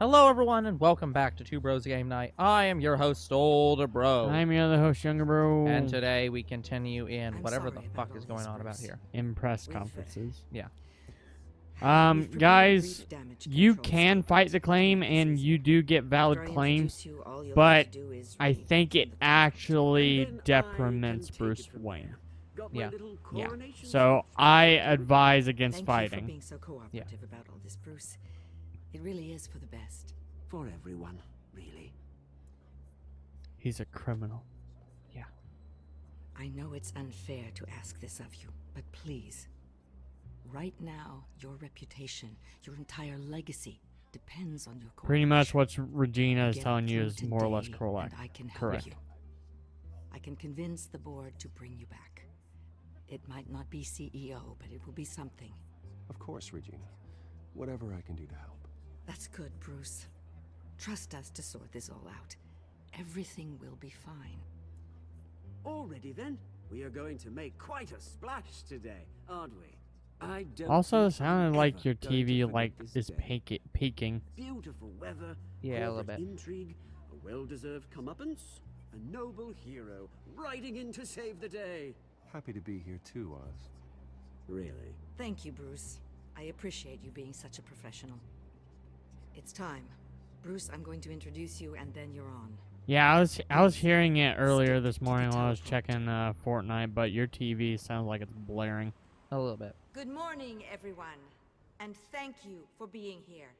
Hello, everyone, and welcome back to Two Bros Game Night. I am your host, Older Bro. I'm your other host, Younger Bro. And today we continue in I'm whatever the sorry fuck about is all going this, on about Bruce. here. In press conferences. Yeah. We've prepared Guys, brief damage you control can statements fight the to claim, make this and easy. you do get valid After I claims, introduce you, all you'll but have to do is I read think from it the text. actually And then I depriments can take Bruce it from Wayne. there. Got Yeah. my little Yeah. coronation So speech I to do. advise against Thank you for fighting. being so cooperative about all this, Bruce. It really is for the best. For everyone, really. He's a criminal. I know it's unfair to ask this of you, but please. Right now, your reputation, your entire legacy, depends on your cooperation. Pretty much what Regina is Get telling you through is more or less today, correct. and I can help Correct. you. I can convince the board to bring you back. It might not be CEO, but it will be something. Of course, Regina. Whatever I can do to help. That's good, Bruce. Trust us to sort this all out. Everything will be fine. Already then, we are going to make quite a splash today, aren't we? I don't Also, it think I'm sounded like ever your going to TV forget this is day. peaking. Beautiful weather, Yeah, a little corporate bit. intrigue, a well-deserved comeuppance, a noble hero riding in to save the day. Happy to be here too, Oz. Really? Thank you, Bruce. I appreciate you being such a professional. It's time. Bruce, I'm going to introduce you, and then you're on. Yeah, I was hearing it earlier this morning while I was checking Fortnite, but your TV sounds like it's blaring. A little bit. Good morning, everyone, and thank you for being here.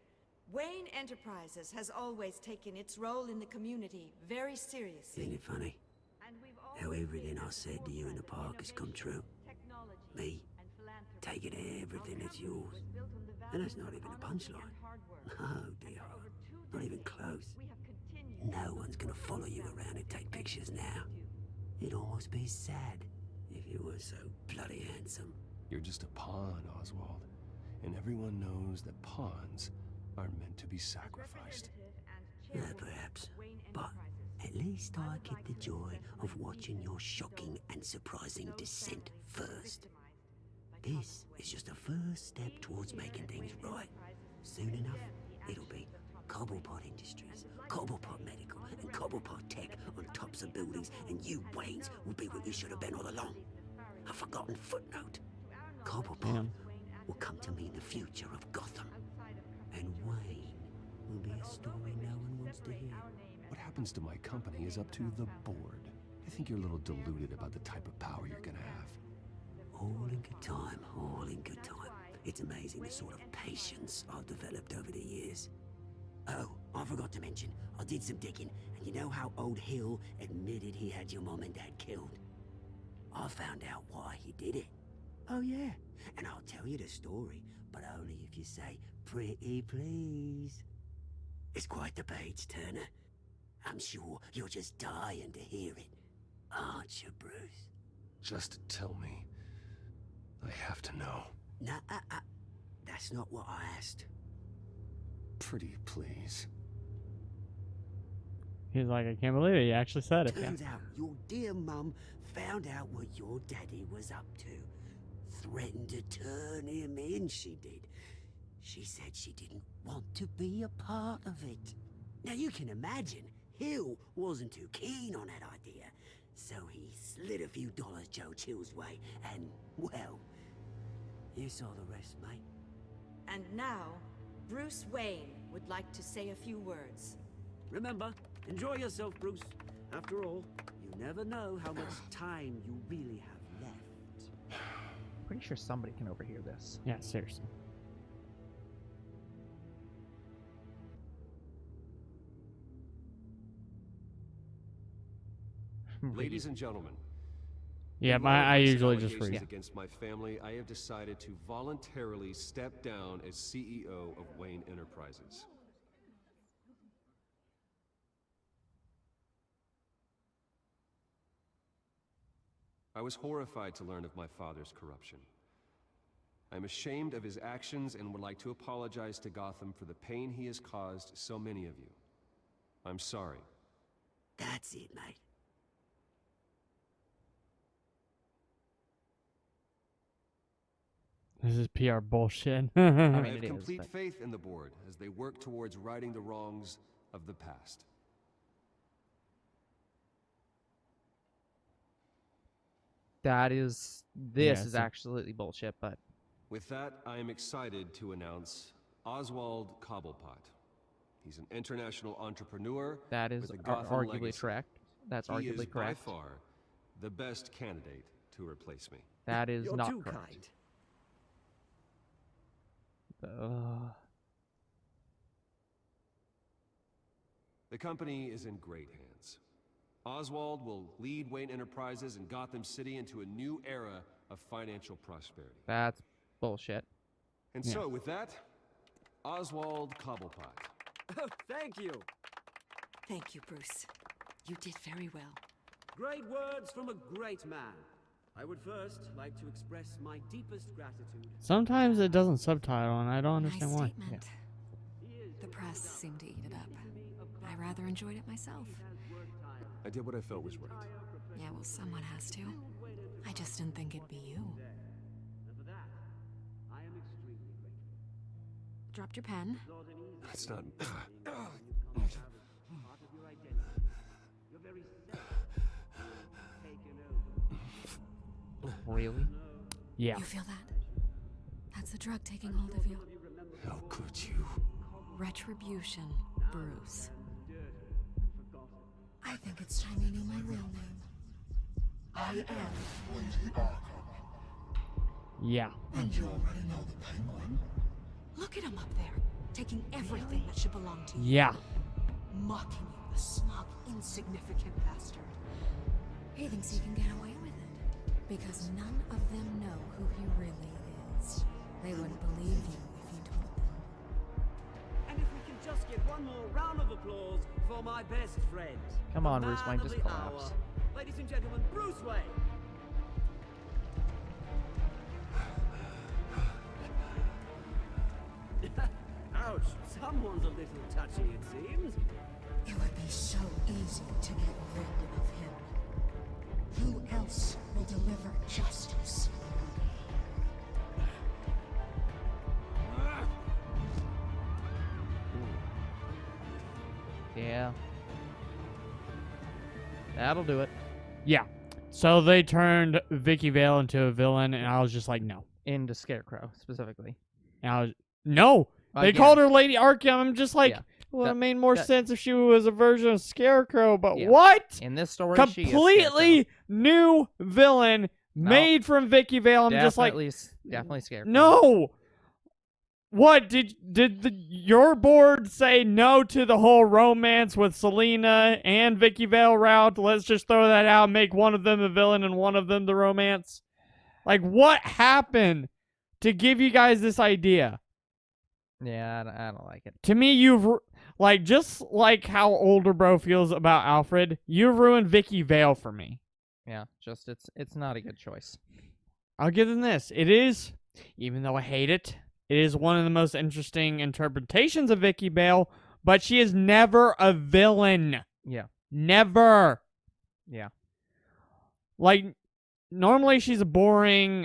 Wayne Enterprises has always taken its role in the community very seriously. Isn't it funny? How everything I said to you in the park has come true. Me, taking everything that's yours. And that's not even a punchline. No, dear. Not even close. No one's gonna follow you around and take pictures now. It'd almost be sad if you were so bloody handsome. You're just a pawn, Oswald. And everyone knows that pawns are meant to be sacrificed. Perhaps. But at least I get the joy of watching your shocking and surprising descent first. This is just a first step towards making things right. Soon enough, it'll be Cobblepot Industries, Cobblepot Medical, and Cobblepot Tech on tops of buildings, and you, Waynes, will be what you should have been all along. A forgotten footnote. Cobblepot will come to mean the future of Gotham. And Wayne will be a story no one wants to hear. What happens to my company is up to the board. I think you're a little deluded about the type of power you're gonna have. All in good time, all in good time. It's amazing the sort of patience I've developed over the years. Oh, I forgot to mention, I did some digging, and you know how old Hill admitted he had your mom and dad killed? I found out why he did it. Oh yeah, and I'll tell you the story, but only if you say, pretty please. It's quite the page turner. I'm sure you're just dying to hear it, aren't you, Bruce? Just tell me. I have to know. Nah, that's not what I asked. Pretty please. He's like, I can't believe it. He actually said it. Turns out your dear mum found out what your daddy was up to. Threatened to turn him in, she did. She said she didn't want to be a part of it. Now you can imagine, Hill wasn't too keen on that idea. So he slid a few dollars Joe Chill's way, and, well, you saw the rest, mate. And now, Bruce Wayne would like to say a few words. Remember, enjoy yourself, Bruce. After all, you never know how much time you really have left. Pretty sure somebody can overhear this. Yeah, seriously. Ladies and gentlemen. Yeah, in light of I recent usually just allegations read. against my family, I have decided to voluntarily step down as CEO of Wayne Enterprises. I was horrified to learn of my father's corruption. I'm ashamed of his actions and would like to apologize to Gotham for the pain he has caused so many of you. I'm sorry. That's it, mate. This is PR bullshit. I I mean, have it is, complete but- faith in the board as they work towards righting the wrongs of the past. This Yeah, is so- absolutely bullshit, but With that, I am excited to announce Oswald Cobblepot. He's an international entrepreneur that is with a Gotham arguably legacy. correct. That's He arguably is correct. by far the best candidate to replace me. That is You're not too correct. kind. The company is in great hands. Oswald will lead Wayne Enterprises and Gotham City into a new era of financial prosperity. That's bullshit. And Yeah. so, with that, Oswald Cobblepot. Oh, thank you. Thank you, Bruce. You did very well. Great words from a great man. I would first like to express my deepest gratitude. Sometimes it doesn't subtitle, and I don't Nice understand why. statement. The press seemed to eat it up. I rather enjoyed it myself. I did what I felt was right. Yeah, well, someone has to. I just didn't think it'd be you. And for that, I am extremely grateful. Dropped your pen. That's not. Part of your identity. Your very self is taken over. Really? Yeah. You feel that? That's the drug taking hold of you. How could you? Retribution, Bruce. I think it's time you knew my real name. I am Lady Arkham. Yeah. And you already know the Penguin. Look at him up there, taking everything that should belong to you. Yeah. Mocking you, the smug, insignificant bastard. He thinks he can get away with it. Because none of them know who he really is. They wouldn't believe you if you told them. And if we can just get one more round of applause for my best friend. Come on, the Bruce man Wayne, of just the collapse. hour. Ladies and gentlemen, Bruce Wayne. Ouch, someone's a little touchy, it seems. It would be so easy to get rid of him. Who else will deliver justice? Yeah. That'll do it. Yeah. So they turned Vicki Vale into a villain, and I was just like, no. Into Scarecrow, specifically. And I was, no. They Again. called her Lady Arkham. I'm just like, Yeah. well, That- it made more that- sense if she was a version of Scarecrow, but Yeah. what? In this story, she is Completely new villain made from Vicki Vale. I'm Scarecrow. just like, Definitely Scarecrow. no. What did your board say no to the whole romance with Selena and Vicki Vale route? Let's just throw that out, make one of them the villain and one of them the romance. Like, what happened to give you guys this idea? Yeah, I don't like it. To me, like, just like how older bro feels about Alfred, you've ruined Vicki Vale for me. Yeah, just it's not a good choice. I'll give them this. It is, even though I hate it, it is one of the most interesting interpretations of Vicki Vale, but she is never a villain. Yeah. Never. Yeah. Like, normally she's a boring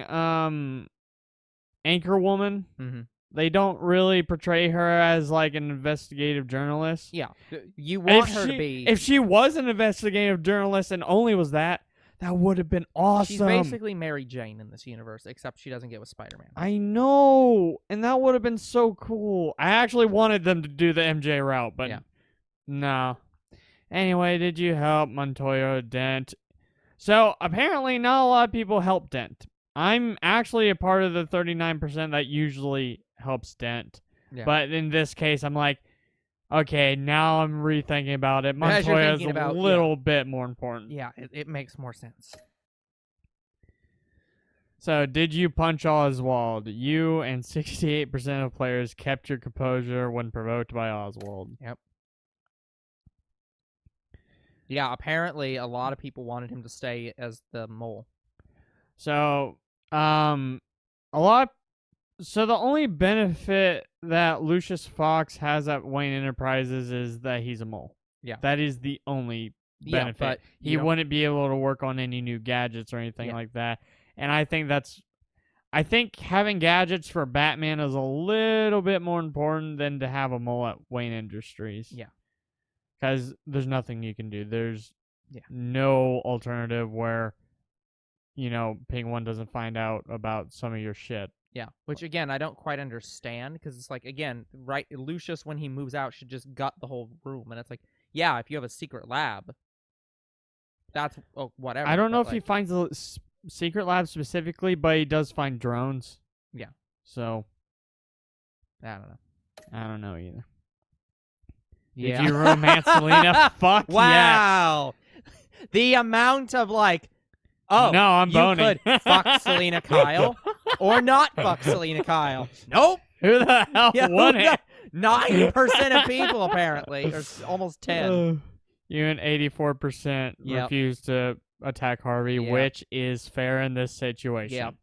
anchor woman. Mm-hmm. They don't really portray her as, like, an investigative journalist. Yeah. You want her to she- be. If she was an investigative journalist and only was that would have been awesome. She's basically Mary Jane in this universe, except she doesn't get with Spider-Man. I know, and that would have been so cool. I actually wanted them to do the MJ route, but Yeah. no. Anyway, did you help Montoya Dent? So, apparently not a lot of people help Dent. I'm actually a part of the 39% that usually helps Dent. Yeah. But in this case, I'm like, okay, now I'm rethinking about it. As you're Montoya is thinking a about- little bit more important. Yeah, it makes more sense. So, did you punch Oswald? You and 68% of players kept your composure when provoked by Oswald. Yeah, apparently a lot of people wanted him to stay as the mole. So, the only benefit that Lucius Fox has at Wayne Enterprises is that he's a mole. Yeah. That is the only Yeah, benefit. but He you don't- wouldn't be able to work on any new gadgets or anything Yeah. like that. And I think that's I think having gadgets for Batman is a little bit more important than to have a mole at Wayne Industries. Yeah. Because there's nothing you can do. There's Yeah. no alternative where, Penguin doesn't find out about some of your shit. Yeah, which again I don't quite understand because it's like again, right? Lucius when he moves out should just gut the whole room, and it's like, yeah, if you have a secret lab, that's whatever. I don't know but, if he finds a secret lab specifically, but he does find drones. Yeah. So I don't know. I don't know either. Yeah. Did you romance Selena? Fuck yes. Wow. The amount of like, oh, no, I'm you boning. could fuck Selena Kyle or not fuck Selena Kyle. Nope. Who the hell won it? 9% of people apparently, or almost 10. You and 84% Yep. refuse to attack Harvey, Yep. which is fair in this situation. Yep.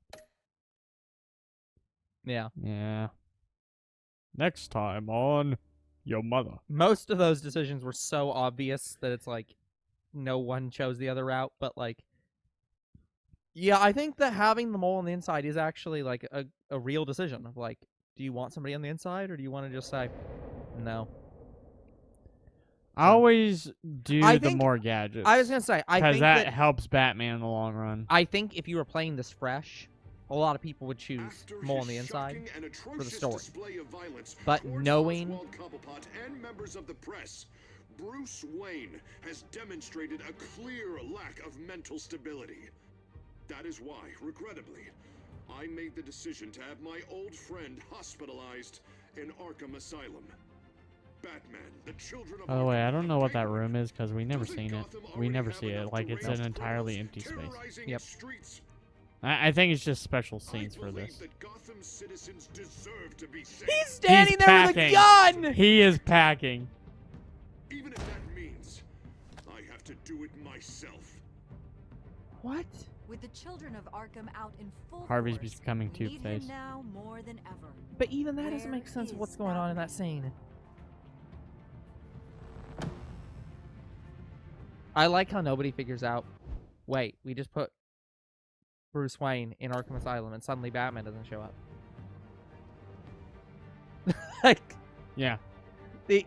Yeah. Yeah. Next time on Your Mother. Most of those decisions were so obvious that it's like no one chose the other route, but like, yeah, I think that having the mole on the inside is actually like a real decision of like, do you want somebody on the inside or do you want to just say no? I always do I the think- more gadgets. I was gonna say I because think that that helps Batman in the long run. I think if you were playing this fresh, a lot of people would choose After mole on his the inside. shocking and for the atrocious story. display of violence But towards knowing- Oswald Cobblepot and members of the press, Bruce Wayne has demonstrated a clear lack of mental stability. That is why, regrettably, I made the decision to have my old friend hospitalized in Arkham Asylum. Batman, the children of By the way, Arkham I don't know what that Penguin. room is because we never Doesn't seen it. Gotham We already never have see it. enough Like, it's an deranged entirely criminals empty space. terrorizing Yep. its streets? I think it's just special I scenes for believe this. that Gotham's citizens deserve to be safe. He's standing He's there with a packing. gun. He is packing. Even if that means I have to do it myself. What? With the children of Arkham out in full Harvey's force, becoming we need him Two-Face. now more than ever. But even that doesn't Where make sense of is what's going on in that Batman? scene. I like how nobody figures out, wait, we just put Bruce Wayne in Arkham Asylum and suddenly Batman doesn't show up. Like, Yeah. the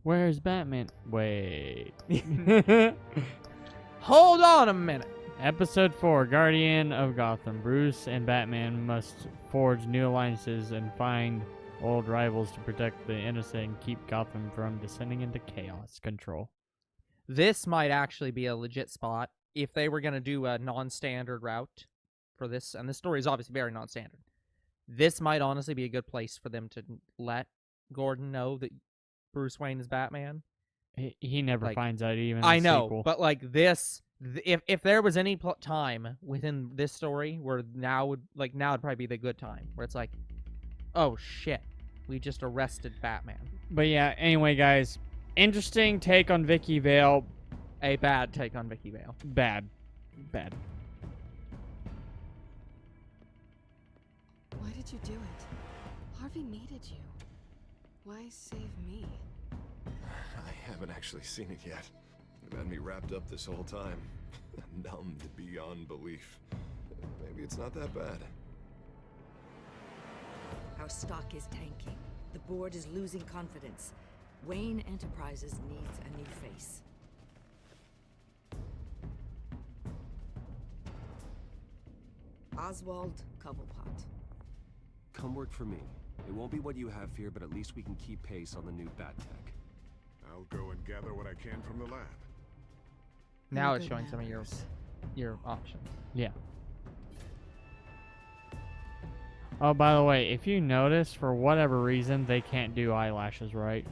Where's Batman? Wait. hold on a minute. Episode 4, Guardian of Gotham. Bruce and Batman must forge new alliances and find old rivals to protect the innocent and keep Gotham from descending into chaos control. This might actually be a legit spot if they were going to do a non-standard route for this, and this story is obviously very non-standard. This might honestly be a good place for them to let Gordon know that Bruce Wayne is Batman. He never Like, finds out even in I the know, sequel. but like this, if there was any time within this story where now would probably be the good time where it's like, oh shit, we just arrested Batman. But yeah, anyway, guys, interesting take on Vicki Vale. A bad take on Vicki Vale. Bad. Why did you do it? Harvey needed you. Why save me? I haven't actually seen it yet. You've had me wrapped up this whole time. Numbed beyond belief. Maybe it's not that bad. Our stock is tanking. The board is losing confidence. Wayne Enterprises needs a new face. Oswald Cobblepot. Come work for me. It won't be what you have here, but at least we can keep pace on the new bat tech. I'll go and gather what I can from the lab. Now No it's good showing some of manners. your options. Yeah. Oh, by the way, if you notice, for whatever reason, they can't do eyelashes right.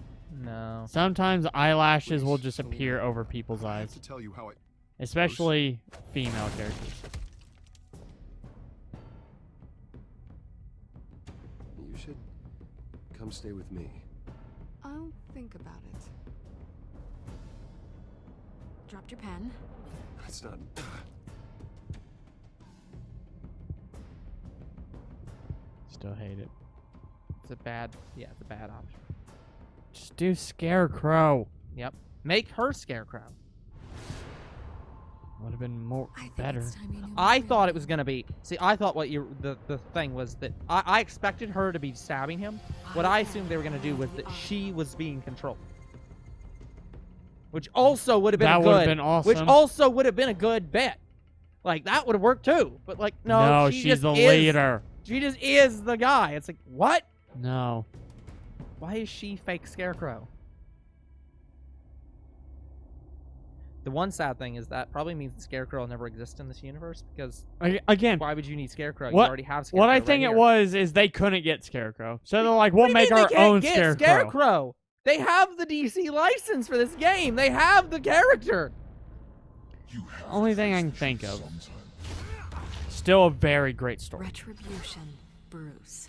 No. Sometimes eyelashes will Please, just Selena. appear over people's I have eyes, to tell you how I... especially female characters. You should come stay with me. I'll think about it. Dropped your pen. It's not... Still hate it. It's a bad option. Just do Scarecrow. Yep. Make her Scarecrow. Would have been more I think better. it's time you knew I more. thought it was gonna be. See, I thought what the thing was that I expected her to be stabbing him. What I assumed they were gonna do was that she was being controlled, which also would have been That a would have good, been awesome. which also would have been a good bit. Like that would have worked too. But like no, she she's just the is, leader. She just is the guy. It's like what? No. Why is she fake Scarecrow? The one sad thing is that probably means the Scarecrow will never exist in this universe because Again, why would you need Scarecrow? what- You already have Scarecrow. what I right think it here. was is they couldn't get Scarecrow. So they're like, we'll What do you make mean our they can't own get Scarecrow. Scarecrow. They have the DC license for this game. They have the character. Only thing I can think of. Still a very great story. Retribution, Bruce.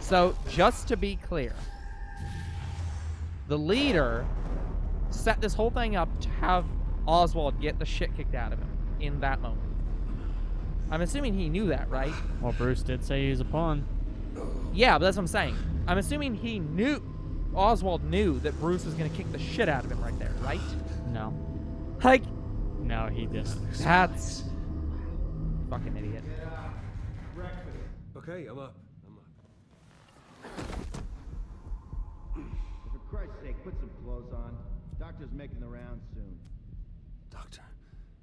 So, just to be clear, the leader set this whole thing up to have Oswald get the shit kicked out of him in that moment. I'm assuming he knew that, right? Well, Bruce did say he was a pawn. Yeah, but that's what I'm saying. I'm assuming he knew, Oswald knew that Bruce was going to kick the shit out of him right there, right? No. Like, No, he just... that's... Fucking idiot. Okay, I'm up. For Christ's sake, put some clothes on. Doctor's making the rounds soon. Doctor?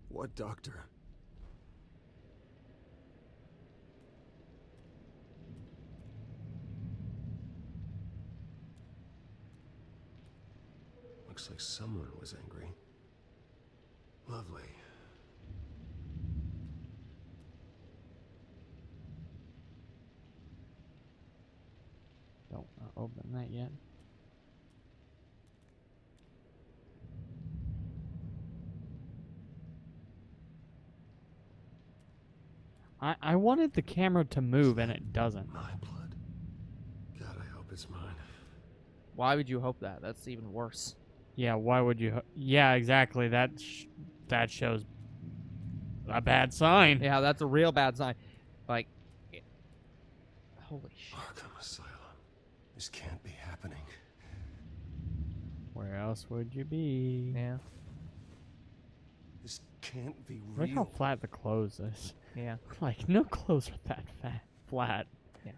What doctor? Looks like someone was angry. Lovely. Don't open that yet. I wanted the camera to move and it doesn't. My blood. God, I hope it's mine. Why would you hope that? That's even worse. Yeah, why would you... Yeah, exactly. That shows a bad sign. Yeah, that's a real bad sign. Like, holy shit. Arkham Asylum. This can't be happening. Where else would you be? Yeah, This can't be real. Look how flat the clothes is. yeah. Like, no clothes are that flat. Yeah.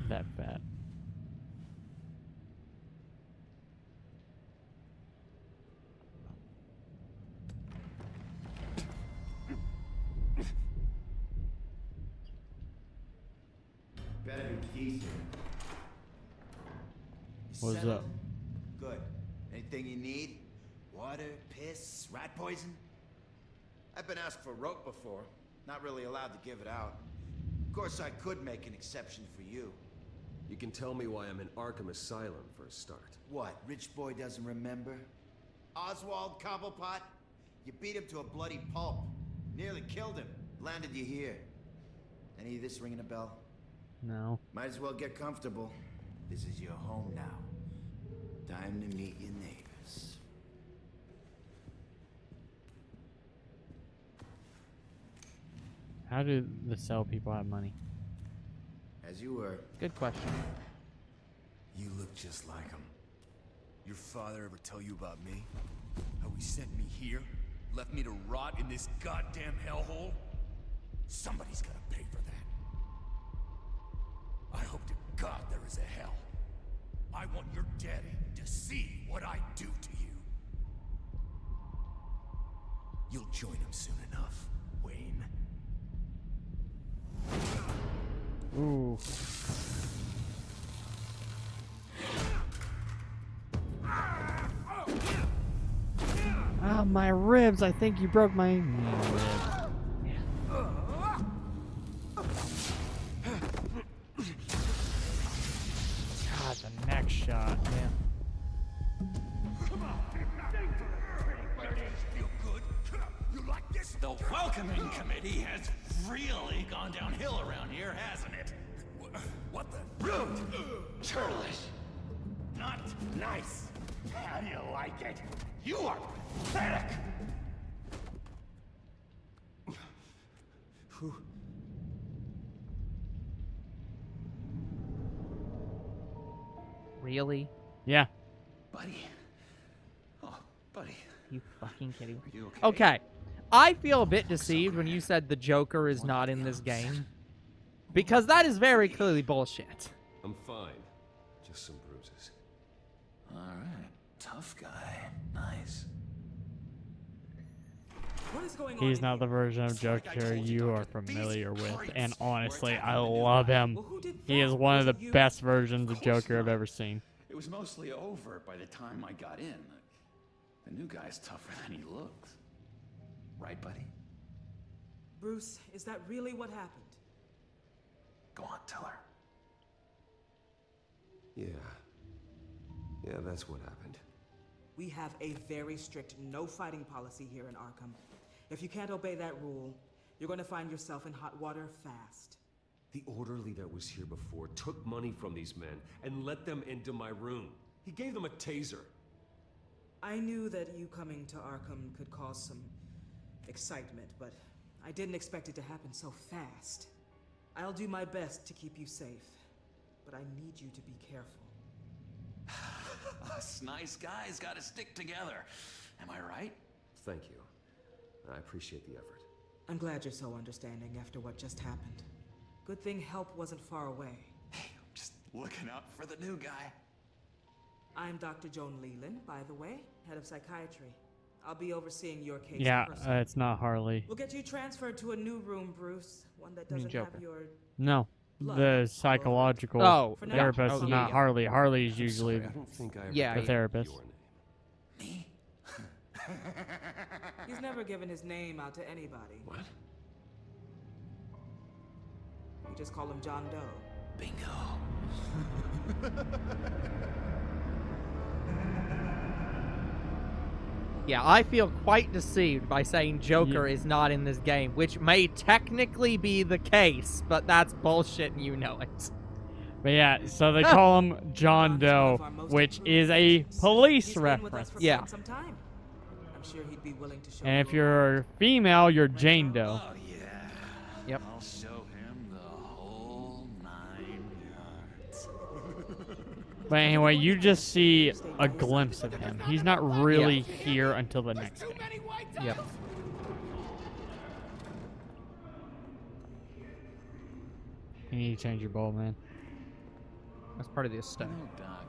That fat. Better be decent. What's Settled? up? Good. Anything you need? Water, piss, rat poison? I've been asked for rope before. Not really allowed to give it out. Of course, I could make an exception for you. You can tell me why I'm in Arkham Asylum for a start. What, rich boy doesn't remember? Oswald Cobblepot? You beat him to a bloody pulp. Nearly killed him. Landed you here. Any of this ringing a bell? No. Might as well get comfortable. This is your home now. Time to meet your neighbors. How do the cell people have money? As you were. Good question. You look just like him. Your father ever tell you about me? How he sent me here? Left me to rot in this goddamn hellhole? Somebody's gotta pay for that. I hope to God there is a hell. I want your daddy to see what I do to you. You'll join him soon enough, Wayne. Ooh. Ah, my ribs. I think you broke my ribs. God, the neck shot. Yeah. Feel good? You like this? The welcoming committee has really gone downhill around here, hasn't it? What the? Rude! Churlish! Not nice! How do you like it? You are pathetic! Really? Yeah. Buddy. Oh, you fucking kidding me? Are you Okay. I feel a bit deceived when you said the Joker is not in this game. Because that is very clearly bullshit. I'm fine. Just some bruises. Alright. Tough guy. Nice. What is going on? He's not the version of Joker you are familiar with, and honestly, I love him. He is one of the best versions of Joker I've ever seen. It was mostly over by the time I got in. The new guy's tougher than he looks. Right, buddy? Bruce, is that really what happened? Go on, tell her. Yeah. Yeah, that's what happened. We have a very strict no fighting policy here in Arkham. If you can't obey that rule, you're going to find yourself in hot water fast. The orderly that was here before took money from these men and let them into my room. He gave them a taser. I knew that you coming to Arkham could cause some excitement, but I didn't expect it to happen so fast. I'll do my best to keep you safe, but I need you to be careful. Us nice guys gotta stick together. Am I right? Thank you. I appreciate the effort. I'm glad you're so understanding after what just happened. Good thing help wasn't far away. Hey, I'm just looking out for the new guy. I'm Dr. Joan Leland, by the way, head of psychiatry. I'll be overseeing your case Yeah, personally. it's not Harley. We'll get you transferred to a new room, Bruce. One that doesn't have your... No, the psychological therapist is not Harley. Harley is usually the therapist. Me? He's never given his name out to anybody. What? We just call him John Doe. Bingo. Yeah, I feel quite deceived by saying Joker is not in this game, which may technically be the case, but that's bullshit and you know it. But yeah, so they call him John Doe, which is a police reference. Yeah. I'm sure he'd be willing to show And if you're female, you're Jane Doe. Oh, yeah. Yep. I'll show him the whole 9 yards. But anyway, you just see a glimpse of him. He's not really here until the next game. Yep. You need to change your bowl, man. That's part of the aesthetic. No, Doc.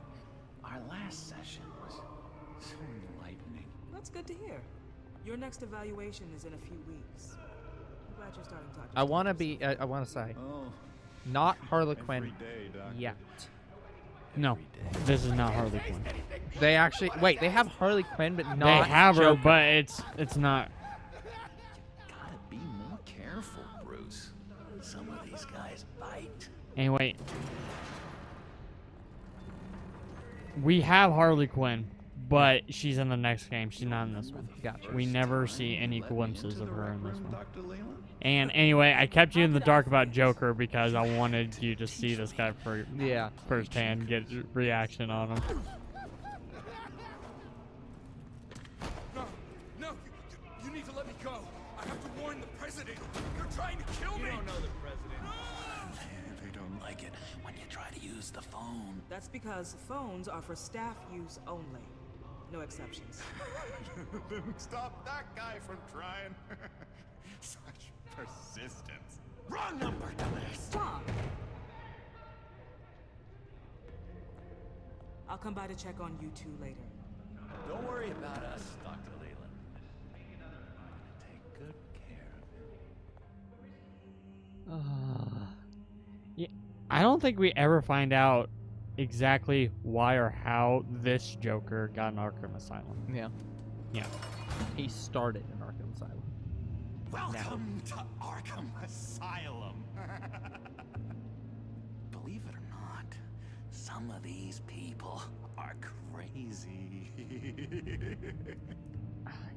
Our last session was so enlightening. That's good to hear. Your next evaluation is in a few weeks. I'm glad you're starting to talk. I want to be, I want to say, not Harlequin yet. No, this is not Harley Quinn. They actually, wait, they have Harley Quinn, but not They have Joker. her, but it's not. Gotta be more careful, Bruce. Some of these guys bite. Anyway, we have Harley Quinn, but she's in the next game. She's not in this one. Gotcha. We never see any glimpses of her in this one. And anyway, I kept you in the dark about Joker because I wanted you to see this guy for firsthand, get reaction on him. No, you need to let me go. I have to warn the president. You're trying to kill me. You don't know the president. They don't like it when you try to use the phone. That's because phones are for staff use only. No exceptions. Stop that guy from trying. Such persistence. Wrong number, dumbass. Stop! I'll come by to check on you two later. Don't worry about us, Dr. Leland. I'm gonna take good care of you. Yeah, I don't think we ever find out exactly why or how this Joker got an Arkham Asylum. Yeah. Yeah. He started in Arkham Asylum. Welcome to Arkham Asylum. Believe it or not, some of these people are crazy.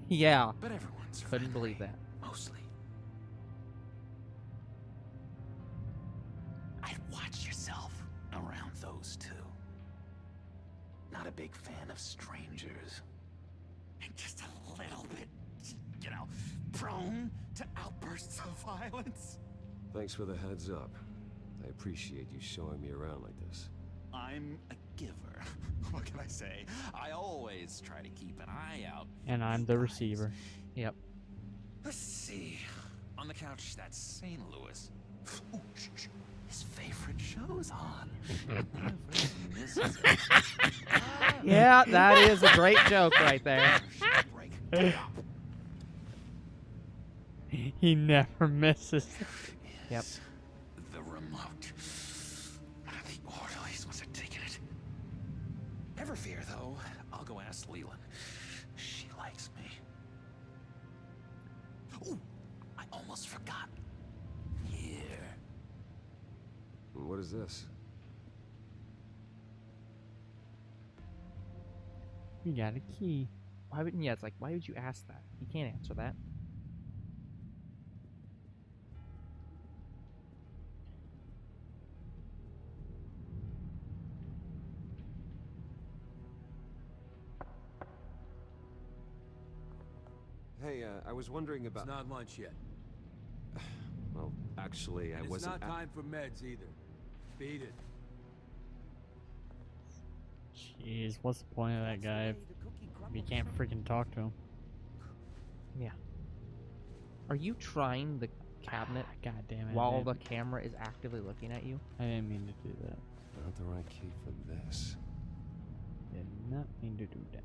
Yeah. But everyone's Couldn't believe that. mostly. I'd watch yourself around those two. Not a big fan of strangers. And just a little bit, you know, prone to outbursts of violence. Thanks for the heads up. I appreciate you showing me around like this. I'm a giver. What can I say? I always try to keep an eye out. And I'm the receiver. Yep. Let's see. On the couch, that's St. Louis. Ooh, shh. His favorite show's on. Never misses it. Yeah, that is a great joke right there. He never misses. Yep. The remote. The orderlies must have taken it. Never fear, though. I'll go ask Leland. She likes me. Ooh, I almost forgot. Here. What is this? You got a key. Why would? Yeah, it's like, why would you ask that? You can't answer that. Hey, I was wondering about... It's not lunch yet. Well, actually, I It's wasn't... not time for meds either. Beat it. Jeez, what's the point of that guy if you can't freaking talk to him? Yeah. Are you trying the cabinet God damn it. while the camera is actively looking at you? I didn't mean to do that. Not the right key for this. Did not mean to do that.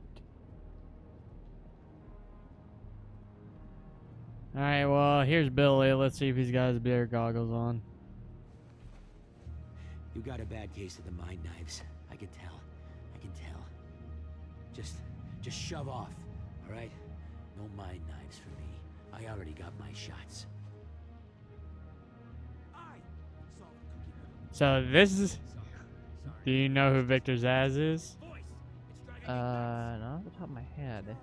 Alright, well, here's Billy. Let's see if he's got his bear goggles on. You got a bad case of the mind knives. I can tell. I can tell. Just shove off, all right? No mind knives for me. I already got my shots. So this is... Do you know who Victor Zsasz is? Not off the top of my head.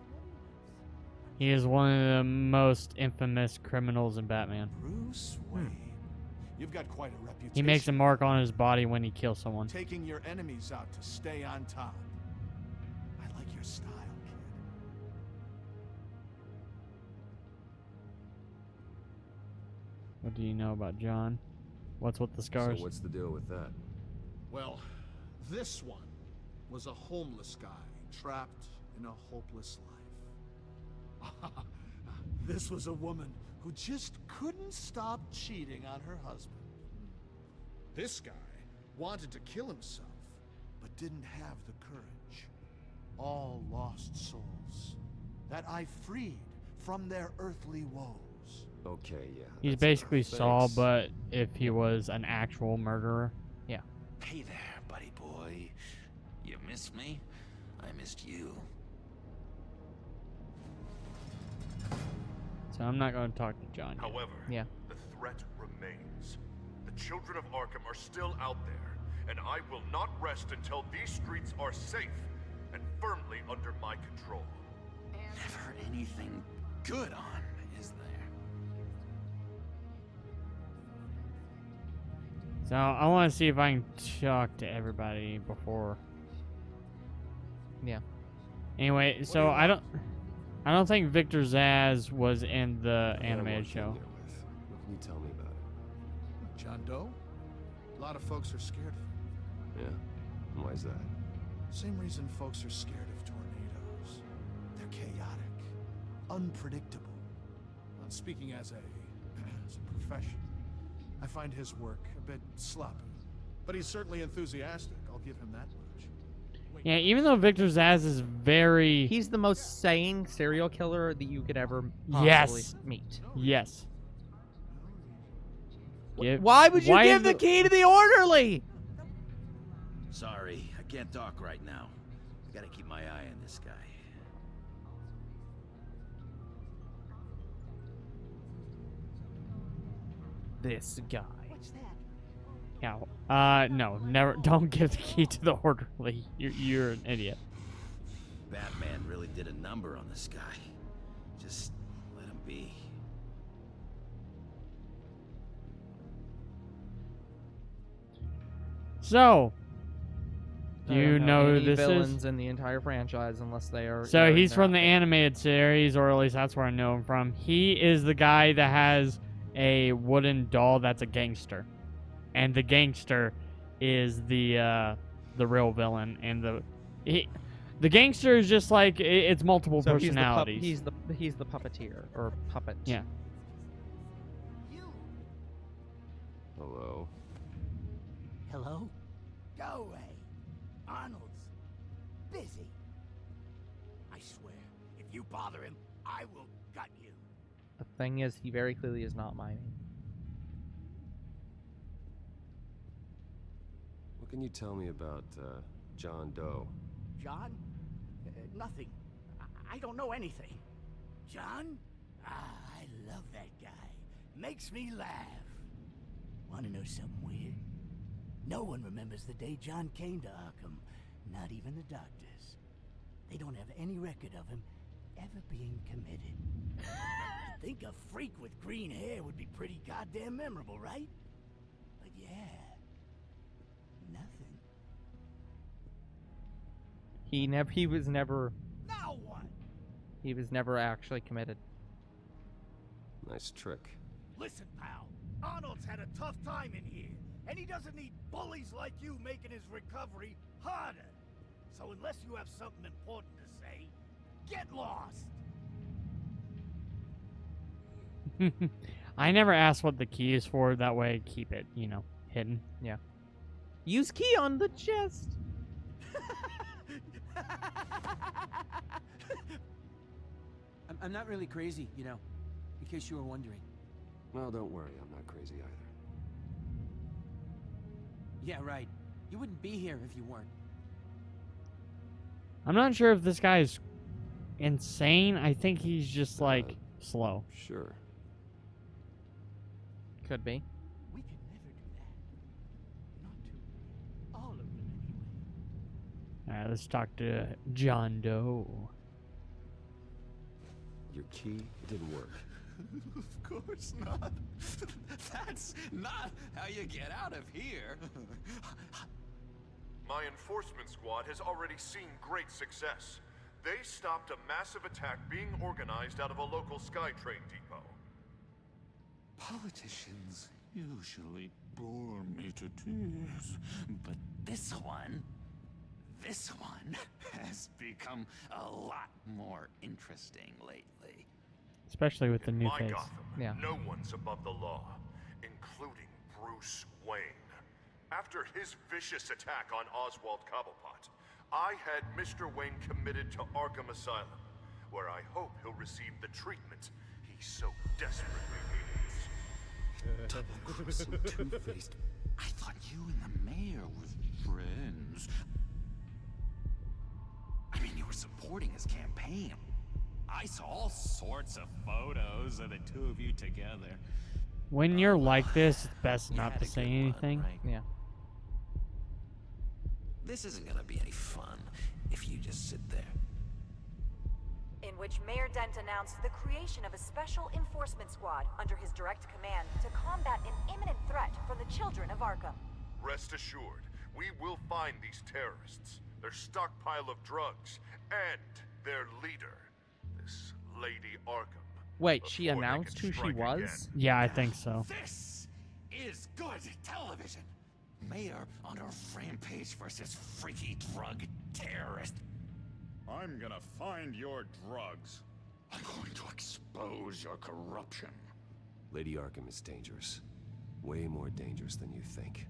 He is one of the most infamous criminals in Batman. Bruce Wayne. You've got quite a reputation. He makes a mark on his body when he kills someone. Taking your enemies out to stay on top. I like your style, kid. What do you know about John? What's with the scars? So what's the deal with that? Well, this one was a homeless guy trapped in a hopeless life. This was a woman who just couldn't stop cheating on her husband. This guy wanted to kill himself, but didn't have the courage. All lost souls that I freed from their earthly woes. Okay, yeah. He's that's basically enough. Saul, Thanks. but if he was an actual murderer. Yeah. Hey there, buddy boy. You missed me? I missed you. So I'm not going to talk to John yet. However, Yeah. the threat remains. The children of Arkham are still out there, and I will not rest until these streets are safe and firmly under my control. Never anything good on, is there? So I want to see if I can talk to everybody before. Yeah. Anyway, so I don't think Victor Zsasz was in the I got animated one show. thing there with. What can you tell me about it? John Doe? A lot of folks are scared of him. Yeah? And why is that? Same reason folks are scared of tornadoes. They're chaotic, unpredictable. Well, speaking as a profession, I find his work a bit sloppy. But he's certainly enthusiastic, I'll give him that much. Yeah, even though Victor Zsasz is very... He's the most sane serial killer that you could ever possibly Yes. meet. Yes. Why would you give the key to the orderly? Sorry, I can't talk right now. I gotta keep my eye on this guy. This guy. What's that? Yeah. No, never. Don't give the key to the orderly. You're an idiot. Batman really did a number on this guy. Just let him be. So, do I you don't know who any this villains is? in the entire franchise unless they are. So he's they're from the out there. animated series, or at least that's where I know him from. He is the guy that has a wooden doll that's a gangster, and the gangster is the real villain, and The gangster is just like it's multiple So personalities. he's the puppeteer or puppet. Yeah. Hello? Hello? Go away. Arnold's busy. I swear, if you bother him, I will gut you. The thing is, he very clearly is not miming. What can you tell me about, John Doe? John? Nothing. I don't know anything. John? Ah, I love that guy. Makes me laugh. Want to know something weird? No one remembers the day John came to Arkham. Not even the doctors. They don't have any record of him ever being committed. You'd think a freak with green hair would be pretty goddamn memorable, right? But yeah, nothing. He was never. Now what? He was never actually committed. Nice trick. Listen, pal. Arnold's had a tough time in here, and he doesn't need bullies like you making his recovery harder. So unless you have something important to say, get lost. I never asked what the key is for. That way, keep it, hidden. Yeah. Use key on the chest. I'm not really crazy, in case you were wondering. Well, don't worry, I'm not crazy either. Yeah, right. You wouldn't be here if you weren't. I'm not sure if this guy is insane. I think he's just slow. Sure. Could be. We could never do that. Not to all of them, anyway. Alright, let's talk to John Doe. Your key didn't work. Of course not. That's not how you get out of here. My enforcement squad has already seen great success. They stopped a massive attack being organized out of a local SkyTrain depot. Politicians usually bore me to tears, but this one has become a lot more interesting lately. Especially with the new My face. Gotham, Yeah. no one's above the law, including Bruce Wayne. After his vicious attack on Oswald Cobblepot, I had Mr. Wayne committed to Arkham Asylum, where I hope he'll receive the treatment he so desperately needs. Double-crossing, two-faced. I thought you and the mayor were friends. I mean, you were supporting his campaign. I saw all sorts of photos of the two of you together. When you're like this, it's best not to had a say good one, anything. right? Yeah. This isn't gonna be any fun if you just sit there. In which Mayor Dent announced the creation of a special enforcement squad under his direct command to combat an imminent threat from the children of Arkham. Rest assured, we will find these terrorists, their stockpile of drugs, and their leader, this Lady Arkham. Wait, she before they announced can who she strike was? again. Yeah, I think so. This is good television. Mayor on a rampage versus freaky drug terrorist. I'm gonna find your drugs. I'm going to expose your corruption. Lady Arkham is dangerous. Way more dangerous than you think.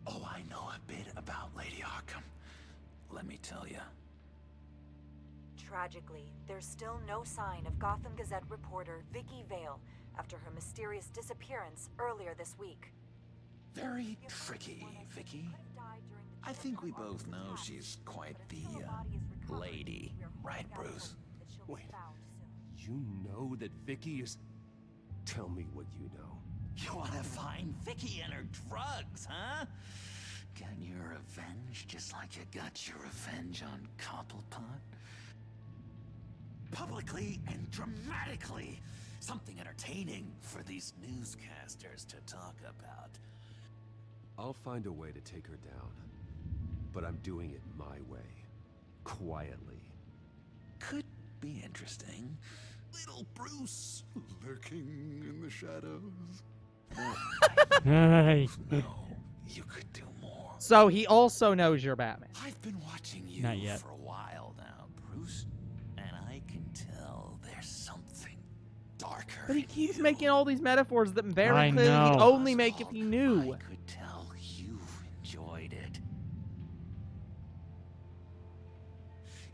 Oh, I know a bit about Lady Arkham. Let me tell you. Tragically, there's still no sign of Gotham Gazette reporter Vicki Vale after her mysterious disappearance earlier this week. Very tricky, Vicki. I think we both know she's quite the, lady. Right, Bruce? Wait. You know that Vicki is... Tell me what you know. You wanna find Vicki and her drugs, huh? Get your revenge just like you got your revenge on Cobblepot? Publicly and dramatically. Something entertaining for these newscasters to talk about. I'll find a way to take her down. But I'm doing it my way. Quietly. Could be interesting. Little Bruce lurking in the shadows. Hey. No, you could do more. So he also knows you're Batman. I've been watching you Not yet. for a while now, Bruce, and I can tell there's something darker. But he keeps making all these metaphors that very I clearly he'd know. only make if he knew. I could tell you enjoyed it.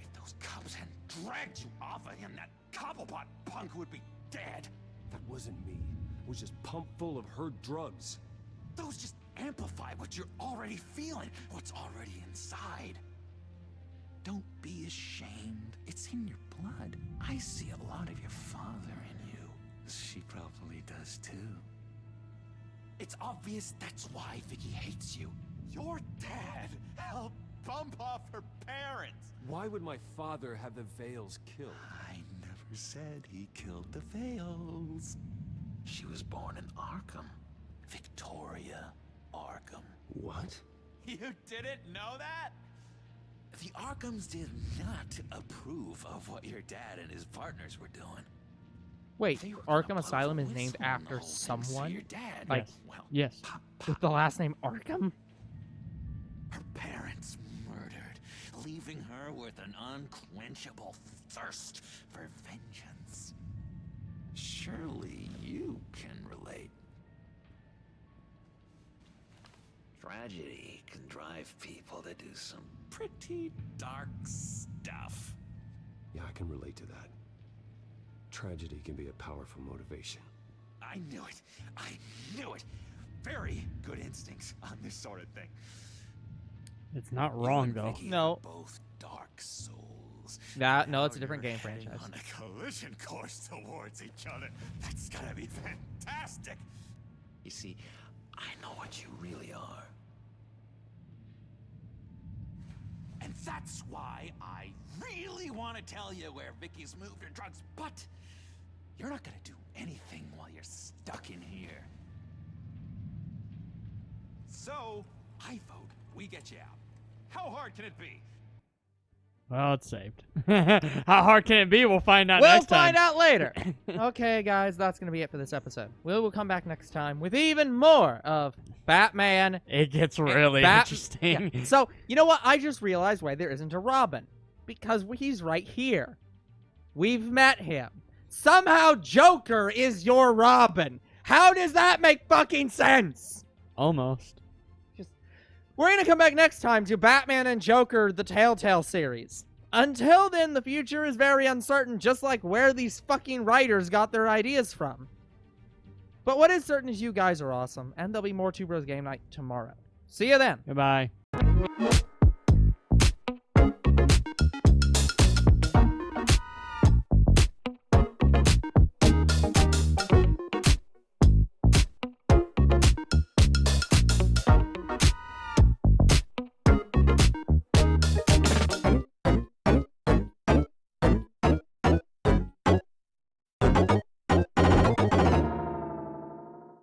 If those cops hadn't dragged you off of him, that Cobblepot punk would be dead. That wasn't me. It was just pumped full of her drugs. Those just amplify what you're already feeling, what's already inside. Don't be ashamed. It's in your blood. I see a lot of your father in you. She probably does too. It's obvious that's why Vicki hates you. Your dad helped bump off her parents. Why would my father have the Vales killed? I never said he killed the Vales. She was born in Arkham. Victoria Arkham. What? You didn't know that? The Arkhams did not approve of what your dad and his partners were doing. Wait, Arkham Asylum is named after someone? Your dad, Like, Yes. with the last name Arkham? her parents murdered, leaving her with an unquenchable thirst for vengeance. Surely you can relate. Tragedy can drive people to do some pretty dark stuff. Yeah, I can relate to that. Tragedy can be a powerful motivation. I knew it. I knew it. Very good instincts on this sort of thing. It's not wrong, though. Vicky No. are both dark souls. No, it's a different Now game you're heading franchise. on a collision course towards each other. That's gonna be fantastic. You see, I know what you really are. And that's why I really want to tell you where Vicky's moved her drugs, but you're not gonna do anything while you're stuck in here. So, I vote we get you out. How hard can it be? Well, it's saved. How hard can it be? We'll find out We'll next time. find out later. Okay, guys, that's going to be it for this episode. We'll come back next time with even more of Batman. It gets really interesting. Yeah. So, you know what? I just realized why there isn't a Robin. Because he's right here. We've met him. Somehow Joker is your Robin. How does that make fucking sense? Almost. We're going to come back next time to Batman and Joker, the Telltale series. Until then, the future is very uncertain, just like where these fucking writers got their ideas from. But what is certain is you guys are awesome, and there'll be more Two Bros Game Night tomorrow. See you then. Goodbye.